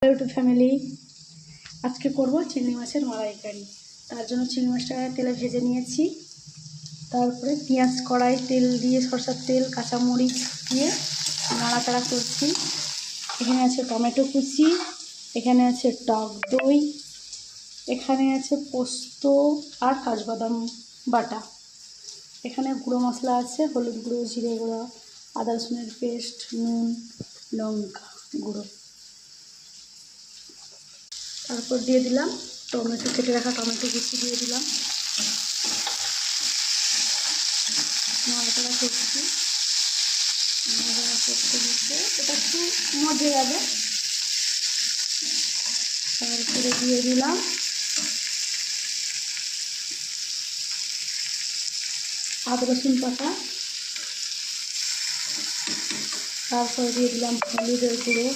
YouTube family, আজকে করব চিংড়ি মাছের মালাইকারি। তার জন্য চিংড়ি মাছটা তেলে ভেজে নিয়েছি। তারপরে পেঁয়াজ কড়াই তেল দিয়ে সরষের তেল কাঁচামরিচ দিয়ে নাড়াচাড়া করছি। এখানে আছে টমেটো কুচি, এখানে আছে টক দই, এখানে আছে পোস্ত আর কাজুবাদাম বাটা, এখানে গুঁড়ো মশলা আছে হলুদ গুঁড়ো, জিরে গুঁড়ো, আদা রসুনের পেস্ট, নুন, লঙ্কা গুঁড়ো। তারপর দিয়ে দিলাম টমেটো, কেটে রাখা টমেটো কুচি দিয়ে দিলাম। নাড়াচাড়া করছি, নাড়াচাড়া করতে করতে এটা একটু মজে যাবে। তারপরে দিয়ে দিলাম আদা রসুন বাটা, তারপরে দিয়ে দিলাম হলুদের গুঁড়ো,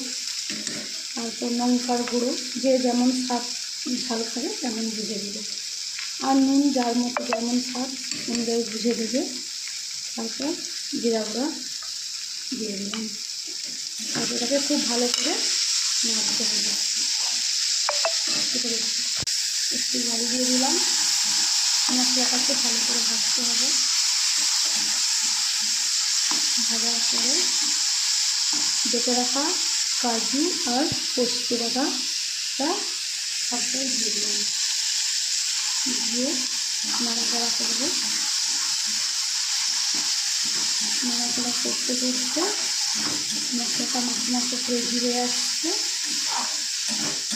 তারপর লঙ্কার গুঁড়ো, যে যেমন ঝাল খাবে তেমন বুঝে দেবে, আর নুন যার মতো যেমন স্বাদ অনুযায়ী বুঝে দেবে। তারপর জিরা গুঁড়া দিয়ে দিলাম। তারপর এটাকে খুব ভালো করে নাড়তে হবে। একটু জল দিয়ে দিলাম, মশলাটাকে ভালো করে ভাজতে হবে। ভাজার পরে বেটে রাখা কাজু আর পোস্ত বাটাটা সবটাই দিয়ে দিলাম, দিয়ে নাড়াচাড়া করবো। নাড়াচাড়া করতে করতে মশলাটা মাখা করে ঘিরে আসছে।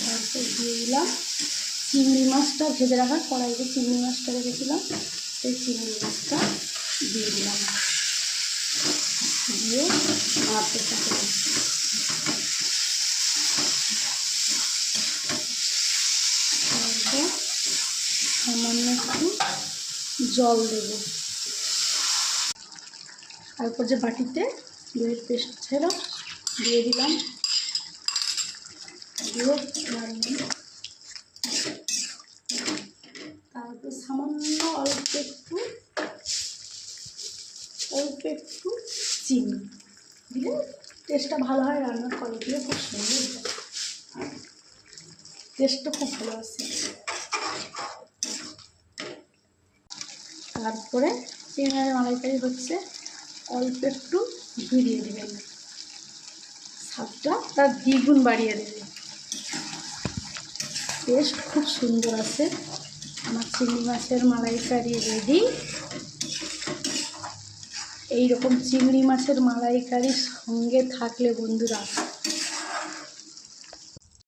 তারপর দিয়ে দিলাম চিংড়ি মাছটা, ভেজে রাখা কড়াইতে চিংড়ি মাছটা রেখেছিলাম, সেই চিংড়ি মাছটা দিয়ে দিলাম, দিয়ে নাড়তে থাকলাম। তারপর সামান্য একটু জল দেব। তারপর যে বাটিতে দইয়ের পেস্ট ছিল দিয়ে দিলাম, দিয়ে নাড়লাম। তারপর সামান্য অল্প একটু চিনি দিলে টেস্টটা ভালো হয়, রান্নার কোয়ালিটিও খুব সুন্দর হয়, টেস্টটা খুব ভালো আসে। তারপরে চিংড়ি মাছের মালাইকারি হচ্ছে, অল্প একটু ঘি দিয়ে দেবেন, স্বাদটা তার দ্বিগুণ বাড়িয়ে দেবে, টেস্ট খুব সুন্দর আসে। আমার চিংড়ি মাছের মালাইকারি রেডি। এইরকম চিংড়ি মাছের মালাইকারির সঙ্গে থাকলে বন্ধুরা